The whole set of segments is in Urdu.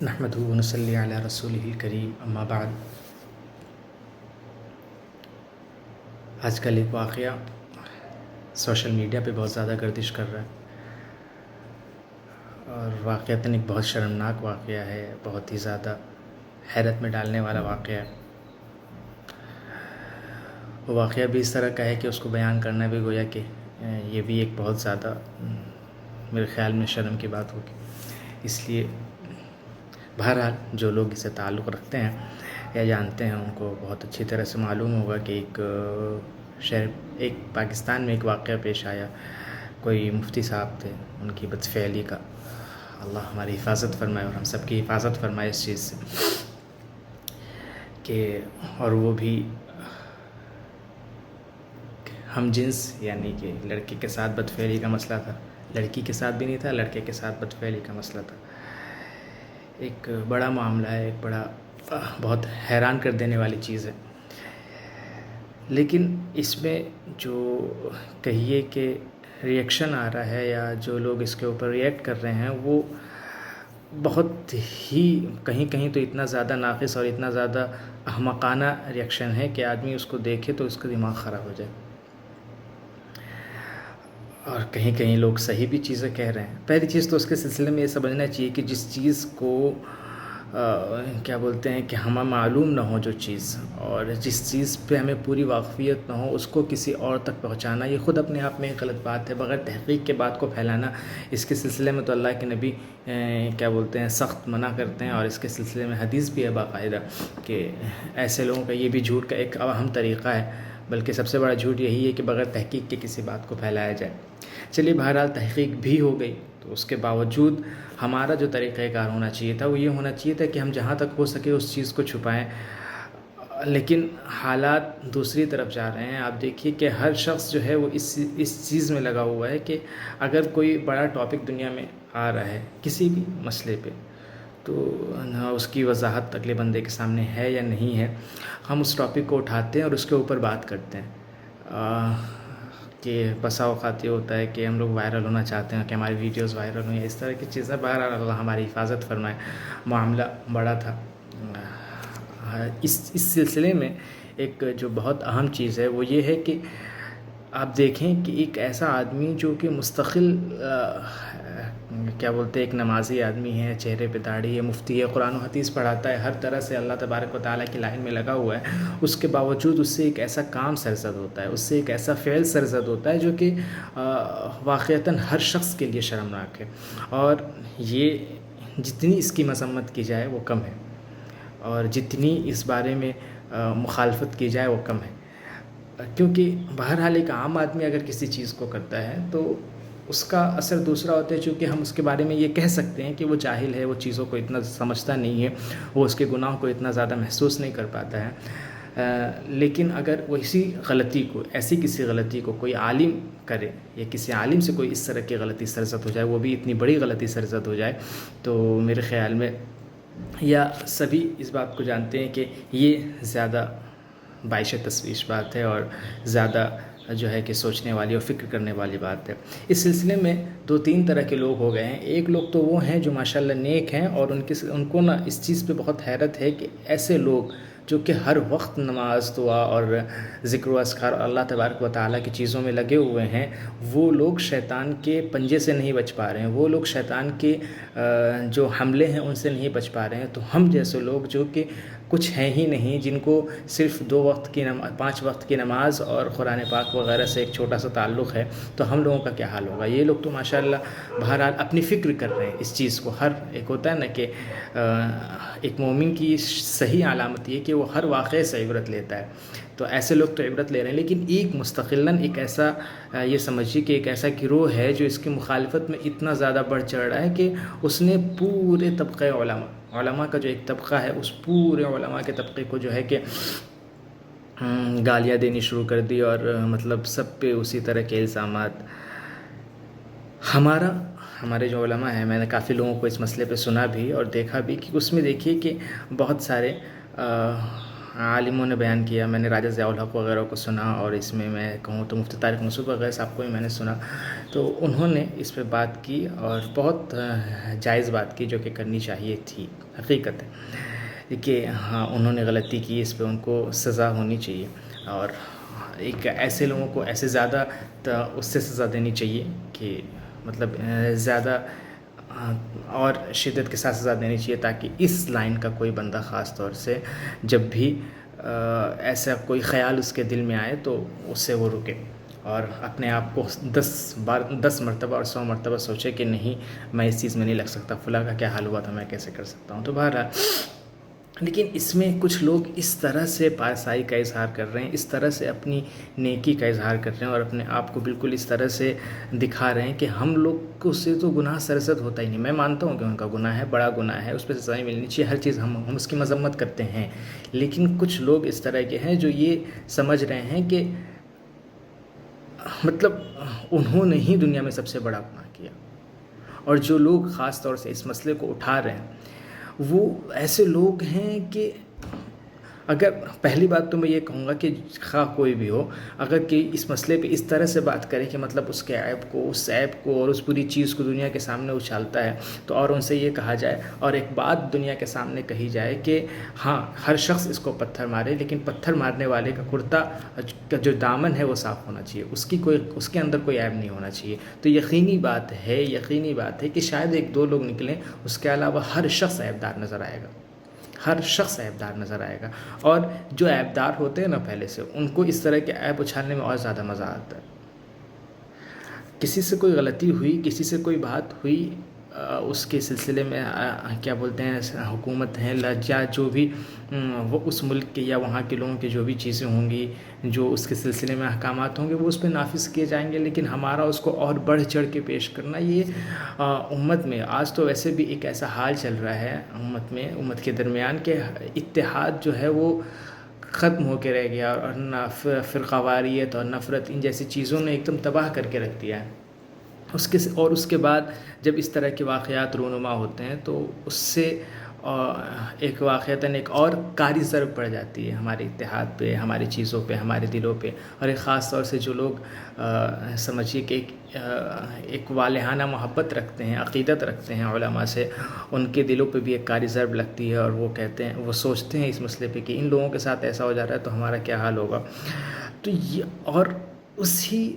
نحمدہ و نصلی علی رسولہ الکریم اما بعد۔ آج کل ایک واقعہ سوشل میڈیا پہ بہت زیادہ گردش کر رہا ہے، اور واقعتاً ایک بہت شرمناک واقعہ ہے، بہت ہی زیادہ حیرت میں ڈالنے والا واقعہ ہے۔ وہ واقعہ بھی اس طرح کا ہے کہ اس کو بیان کرنا بھی گویا کہ یہ بھی ایک بہت زیادہ میرے خیال میں شرم کی بات ہوگی۔ اس لیے بہرحال جو لوگ اس سے تعلق رکھتے ہیں یا جانتے ہیں ان کو بہت اچھی طرح سے معلوم ہوگا کہ ایک پاکستان میں ایک واقعہ پیش آیا۔ کوئی مفتی صاحب تھے، ان کی بدفعلی کا اللہ ہماری حفاظت فرمائے اور ہم سب کی حفاظت فرمائے اس چیز سے کہ اور وہ بھی ہم جنس، یعنی کہ لڑکے کے ساتھ بدفعلی کا مسئلہ تھا، لڑکی کے ساتھ بھی نہیں تھا، لڑکے کے ساتھ بدفعلی کا مسئلہ تھا۔ ایک بڑا معاملہ ہے، ایک بڑا بہت حیران کر دینے والی چیز ہے۔ لیکن اس میں جو کہیے کہ ریئیکشن آ رہا ہے یا جو لوگ اس کے اوپر ریئیکٹ کر رہے ہیں وہ بہت ہی کہیں کہیں تو اتنا زیادہ ناقص اور اتنا زیادہ احمقانہ ریئیکشن ہے کہ آدمی اس کو دیکھے تو اس کا دماغ خراب ہو جائے۔ اور کہیں کہیں لوگ صحیح بھی چیزیں کہہ رہے ہیں۔ پہلی چیز تو اس کے سلسلے میں یہ سمجھنا چاہیے کہ جس چیز کو کیا بولتے ہیں کہ ہمیں معلوم نہ ہو جو چیز، اور جس چیز پہ ہمیں پوری واقفیت نہ ہو، اس کو کسی اور تک پہنچانا یہ خود اپنے آپ میں ایک غلط بات ہے۔ بغیر تحقیق کے بات کو پھیلانا، اس کے سلسلے میں تو اللہ کے نبی کیا بولتے ہیں سخت منع کرتے ہیں، اور اس کے سلسلے میں حدیث بھی ہے باقاعدہ کہ ایسے لوگوں کا یہ بھی جھوٹ کا ایک اہم طریقہ ہے، بلکہ سب سے بڑا جھوٹ یہی ہے کہ بغیر تحقیق کے کسی بات کو پھیلایا جائے۔ چلیے بہرحال تحقیق بھی ہو گئی تو اس کے باوجود ہمارا جو طریقہ کار ہونا چاہیے تھا وہ یہ ہونا چاہیے تھا کہ ہم جہاں تک ہو سکے اس چیز کو چھپائیں، لیکن حالات دوسری طرف جا رہے ہیں۔ آپ دیکھیے کہ ہر شخص جو ہے وہ اس چیز میں لگا ہوا ہے کہ اگر کوئی بڑا ٹاپک دنیا میں آ رہا ہے کسی بھی مسئلے پہ، تو اس کی وضاحت اگلے بندے کے سامنے ہے یا نہیں ہے، ہم اس ٹاپک کو اٹھاتے ہیں اور اس کے اوپر بات کرتے ہیں۔ کہ بسا اوقات یہ ہوتا ہے کہ ہم لوگ وائرل ہونا چاہتے ہیں کہ ہماری ویڈیوز وائرل ہوں یا اس طرح کی چیزیں، بہرحال اللہ ہماری حفاظت فرمائے۔ معاملہ بڑا تھا۔ اس سلسلے میں ایک جو بہت اہم چیز ہے وہ یہ ہے کہ آپ دیکھیں کہ ایک ایسا آدمی جو کہ مستقل کیا بولتے ہیں ایک نمازی آدمی ہے، چہرے پہ داڑھی ہے، مفتی ہے، قرآن و حدیث پڑھاتا ہے، ہر طرح سے اللہ تبارک و تعالیٰ کی لائن میں لگا ہوا ہے، اس کے باوجود اس سے ایک ایسا کام سرزد ہوتا ہے، اس سے ایک ایسا فعل سرزد ہوتا ہے جو کہ واقعتاً ہر شخص کے لیے شرمناک ہے، اور یہ جتنی اس کی مذمت کی جائے وہ کم ہے، اور جتنی اس بارے میں مخالفت کی جائے وہ کم ہے۔ کیونکہ بہرحال ایک عام آدمی اگر کسی چیز کو کرتا ہے تو اس کا اثر دوسرا ہوتا ہے، چونکہ ہم اس کے بارے میں یہ کہہ سکتے ہیں کہ وہ جاہل ہے، وہ چیزوں کو اتنا سمجھتا نہیں ہے، وہ اس کے گناہ کو اتنا زیادہ محسوس نہیں کر پاتا ہے۔ لیکن اگر وہ ایسی کسی غلطی کو کوئی عالم کرے یا کسی عالم سے کوئی اس طرح کی غلطی سرزد ہو جائے، وہ بھی اتنی بڑی غلطی سرزد ہو جائے، تو میرے خیال میں یا سبھی اس بات کو جانتے ہیں کہ یہ زیادہ باعث تشویش بات ہے اور زیادہ جو ہے کہ سوچنے والی اور فکر کرنے والی بات ہے۔ اس سلسلے میں دو تین طرح کے لوگ ہو گئے ہیں۔ ایک لوگ تو وہ ہیں جو ماشاءاللہ نیک ہیں، اور ان کو نا اس چیز پہ بہت حیرت ہے کہ ایسے لوگ جو کہ ہر وقت نماز دعا اور ذکر و اذکار اللہ تبارک و تعالیٰ کی چیزوں میں لگے ہوئے ہیں، وہ لوگ شیطان کے پنجے سے نہیں بچ پا رہے ہیں، وہ لوگ شیطان کے جو حملے ہیں ان سے نہیں بچ پا رہے ہیں۔ تو ہم جیسے لوگ جو کہ کچھ ہیں ہی نہیں، جن کو صرف 5 وقت کی نماز اور قرآن پاک وغیرہ سے ایک چھوٹا سا تعلق ہے، تو ہم لوگوں کا کیا حال ہوگا؟ یہ لوگ تو ماشاءاللہ بہرحال اپنی فکر کر رہے ہیں اس چیز کو۔ ہر ایک ہوتا ہے نا کہ ایک مومن کی صحیح علامت یہ کہ وہ ہر واقعے سے عبرت لیتا ہے، تو ایسے لوگ تو عبرت لے رہے ہیں، لیکن ایک مستقلاً ایک ایسا یہ سمجھیے کہ ایک ایسا گروہ ہے جو اس کی مخالفت میں اتنا زیادہ بڑھ چڑھ رہا ہے کہ اس نے پورے طبقہ علماء کا جو ایک طبقہ ہے، اس پورے علماء کے طبقے کو جو ہے کہ گالیاں دینی شروع کر دی، اور مطلب سب پہ اسی طرح کے الزامات۔ ہمارے جو علماء ہیں، میں نے کافی لوگوں کو اس مسئلے پہ سنا بھی اور دیکھا بھی کہ اس میں دیکھیے کہ بہت سارے عالموں نے بیان کیا، میں نے راجہ ضیاء الحق وغیرہ کو سنا، اور اس میں میں کہوں تو مفتی طارق مسعود وغیرہ صاحب کو بھی میں نے سنا، تو انہوں نے اس پہ بات کی اور بہت جائز بات کی جو کہ کرنی چاہیے تھی، حقیقت ہے کہ ہاں انہوں نے غلطی کی، اس پہ ان کو سزا ہونی چاہیے، اور ایک ایسے لوگوں کو ایسے زیادہ اس سے سزا دینی چاہیے کہ مطلب زیادہ اور شدت کے ساتھ سزا دینی چاہیے، تاکہ اس لائن کا کوئی بندہ خاص طور سے جب بھی ایسا کوئی خیال اس کے دل میں آئے تو اس سے وہ رکے، اور اپنے آپ کو 10 مرتبہ اور 100 مرتبہ سوچے کہ نہیں میں اس چیز میں نہیں لگ سکتا، فلاں کا کیا حال ہوا تھا میں کیسے کر سکتا ہوں۔ تو بہرحال لیکن اس میں کچھ لوگ اس طرح سے پاسائی کا اظہار کر رہے ہیں، اس طرح سے اپنی نیکی کا اظہار کر رہے ہیں، اور اپنے آپ کو بالکل اس طرح سے دکھا رہے ہیں کہ ہم لوگ کو سے تو گناہ سرزد ہوتا ہی نہیں۔ میں مانتا ہوں کہ ان کا گناہ ہے، بڑا گناہ ہے، اس پہ سزائیں ملنی چاہیے، ہر چیز ہم اس کی مذمت کرتے ہیں، لیکن کچھ لوگ اس طرح کے ہیں جو یہ سمجھ رہے ہیں کہ مطلب انہوں نے ہی دنیا میں سب سے بڑا گناہ کیا، اور جو لوگ خاص طور سے اس مسئلے کو اٹھا رہے ہیں وہ ایسے لوگ ہیں کہ اگر پہلی بات تو میں یہ کہوں گا کہ خواہ کوئی بھی ہو، اگر کہ اس مسئلے پہ اس طرح سے بات کرے کہ مطلب اس کے عیب کو، اس عیب کو اور اس پوری چیز کو دنیا کے سامنے اچھالتا ہے، تو اور ان سے یہ کہا جائے اور ایک بات دنیا کے سامنے کہی جائے کہ ہاں ہر شخص اس کو پتھر مارے، لیکن پتھر مارنے والے کا کرتا کا جو دامن ہے وہ صاف ہونا چاہیے، اس کے اندر کوئی عیب نہیں ہونا چاہیے، تو یقینی بات ہے کہ شاید 1-2 لوگ نکلیں، اس کے علاوہ ہر شخص عیبدار نظر آئے گا، ہر شخص عیبدار نظر آئے گا، اور جو عیبدار ہوتے ہیں نا پہلے سے، ان کو اس طرح کے عیب اچھالنے میں اور زیادہ مزہ آتا ہے۔ کسی سے کوئی غلطی ہوئی، کسی سے کوئی بات ہوئی، اس کے سلسلے میں کیا بولتے ہیں حکومت ہیں یا جو بھی وہ اس ملک کے یا وہاں کے لوگوں کی جو بھی چیزیں ہوں گی، جو اس کے سلسلے میں احکامات ہوں گے، وہ اس پہ نافذ کیے جائیں گے، لیکن ہمارا اس کو اور بڑھ چڑھ کے پیش کرنا، یہ امت میں آج تو ویسے بھی ایک ایسا حال چل رہا ہے امت کے درمیان کہ اتحاد جو ہے وہ ختم ہو کے رہ گیا، اور فرقہ واریت اور نفرت ان جیسی چیزوں نے ایک دم تباہ کر کے رکھ دیا ہے۔ اس کے بعد جب اس طرح کے واقعات رونما ہوتے ہیں تو اس سے ایک واقعتاً ایک اور کاری ضرب پڑ جاتی ہے ہمارے اتحاد پہ، ہماری چیزوں پہ، ہمارے دلوں پہ، اور ایک خاص طور سے جو لوگ سمجھیے کہ ایک والہانہ محبت رکھتے ہیں، عقیدت رکھتے ہیں علماء سے، ان کے دلوں پہ بھی ایک کاری ضرب لگتی ہے، اور وہ کہتے ہیں، وہ سوچتے ہیں اس مسئلے پہ کہ ان لوگوں کے ساتھ ایسا ہو جا رہا ہے تو ہمارا کیا حال ہوگا۔ تو یہ اور اسی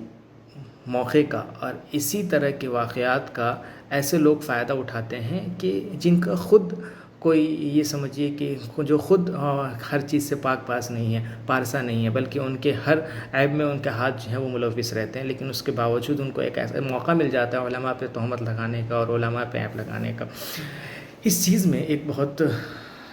موقع کا اور اسی طرح کے واقعات کا ایسے لوگ فائدہ اٹھاتے ہیں کہ جن کا خود کوئی یہ سمجھیے کہ جو خود ہر چیز سے پاک پاس نہیں ہے، پارسا نہیں ہے، بلکہ ان کے ہر عیب میں ان کے ہاتھ جو ہیں وہ ملوث رہتے ہیں، لیکن اس کے باوجود ان کو ایک ایسا موقع مل جاتا ہے علماء پہ تہمت لگانے کا اور علماء پہ عیب لگانے کا۔ اس چیز میں ایک بہت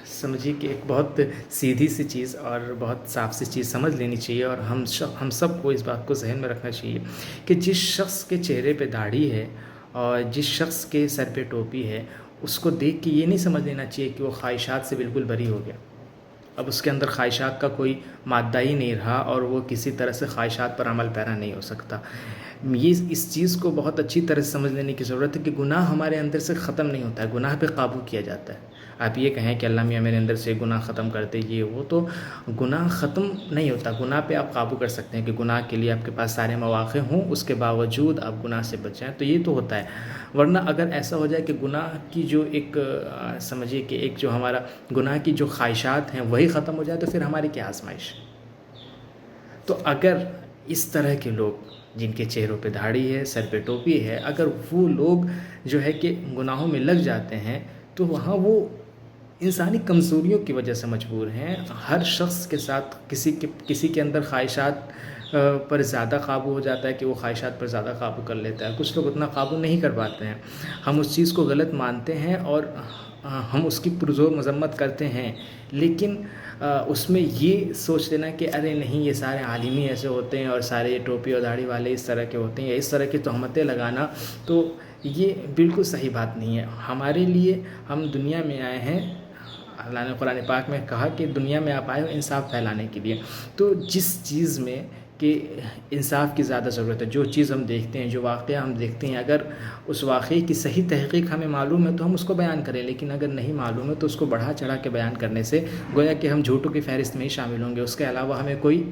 سمجھیے کہ ایک بہت سیدھی سی چیز اور بہت صاف سی چیز سمجھ لینی چاہیے، اور ہم سب کو اس بات کو ذہن میں رکھنا چاہیے کہ جس شخص کے چہرے پہ داڑھی ہے اور جس شخص کے سر پہ ٹوپی ہے، اس کو دیکھ کے یہ نہیں سمجھ لینا چاہیے کہ وہ خواہشات سے بالکل بری ہو گیا، اب اس کے اندر خواہشات کا کوئی مادہ ہی نہیں رہا، اور وہ کسی طرح سے خواہشات پر عمل پیرا نہیں ہو سکتا۔ اس چیز کو بہت اچھی طرح سے سمجھ لینے کی ضرورت ہے کہ گناہ ہمارے اندر سے ختم نہیں ہوتا ہے، گناہ پہ قابو کیا جاتا ہے۔ آپ یہ کہیں کہ اللہ میاں میرے اندر سے گناہ ختم کر دے، یہ وہ، تو گناہ ختم نہیں ہوتا، گناہ پہ آپ قابو کر سکتے ہیں کہ گناہ کے لیے آپ کے پاس سارے مواقع ہوں، اس کے باوجود آپ گناہ سے بچ جائیں، تو یہ تو ہوتا ہے۔ ورنہ اگر ایسا ہو جائے کہ گناہ کی جو ایک سمجھیے کہ ایک جو ہمارا گناہ کی جو خواہشات ہیں وہی ختم ہو جائے، تو پھر ہماری کیا آزمائش۔ تو اگر اس طرح کے لوگ جن کے چہروں پہ داڑھی ہے، سر پہ ٹوپی ہے، اگر وہ لوگ جو ہے کہ گناہوں میں لگ جاتے ہیں، تو وہاں وہ انسانی کمزوریوں کی وجہ سے مجبور ہیں۔ ہر شخص کے ساتھ کسی کے اندر خواہشات پر زیادہ قابو ہو جاتا ہے کہ وہ خواہشات پر زیادہ قابو کر لیتا ہے، کچھ لوگ اتنا قابو نہیں کر پاتے ہیں۔ ہم اس چیز کو غلط مانتے ہیں اور ہم اس کی پرزور مذمت کرتے ہیں، لیکن اس میں یہ سوچ لینا کہ ارے نہیں یہ سارے عالم ہی ایسے ہوتے ہیں اور سارے ٹوپی اور داڑھی والے اس طرح کے ہوتے ہیں، یا اس طرح کی تہمتیں لگانا، تو یہ بالکل صحیح بات نہیں ہے۔ ہمارے لیے ہم دنیا میں آئے ہیں، اللہ نے قرآن پاک میں کہا کہ دنیا میں آپ آئے ہو انصاف پھیلانے کے لیے، تو جس چیز میں کہ انصاف کی زیادہ ضرورت ہے. جو چیز ہم دیکھتے ہیں، جو واقعہ ہم دیکھتے ہیں، اگر اس واقعے کی صحیح تحقیق ہمیں معلوم ہے تو ہم اس کو بیان کریں، لیکن اگر نہیں معلوم ہے تو اس کو بڑھا چڑھا کے بیان کرنے سے گویا کہ ہم جھوٹوں کی فہرست میں ہی شامل ہوں گے. اس کے علاوہ ہمیں کوئی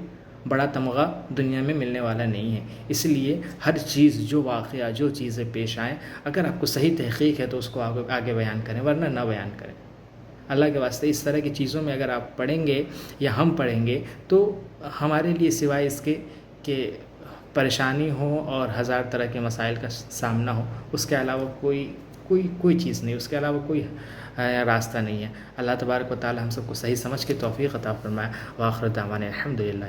بڑا تمغہ دنیا میں ملنے والا نہیں ہے. اس لیے ہر چیز، جو واقعہ، جو چیزیں پیش آئیں، اگر آپ کو صحیح تحقیق ہے تو اس کو آگے بیان کریں، ورنہ نہ بیان کریں. اللہ کے واسطے اس طرح کی چیزوں میں اگر آپ پڑھیں گے یا ہم پڑھیں گے تو ہمارے لیے سوائے اس کے کہ پریشانی ہو اور ہزار طرح کے مسائل کا سامنا ہو، اس کے علاوہ کوئی چیز نہیں، اس کے علاوہ کوئی راستہ نہیں ہے. اللہ تبارک و تعالی ہم سب کو صحیح سمجھ کے توفیق عطا فرمائے. وآخر دعوانا الحمدللہ.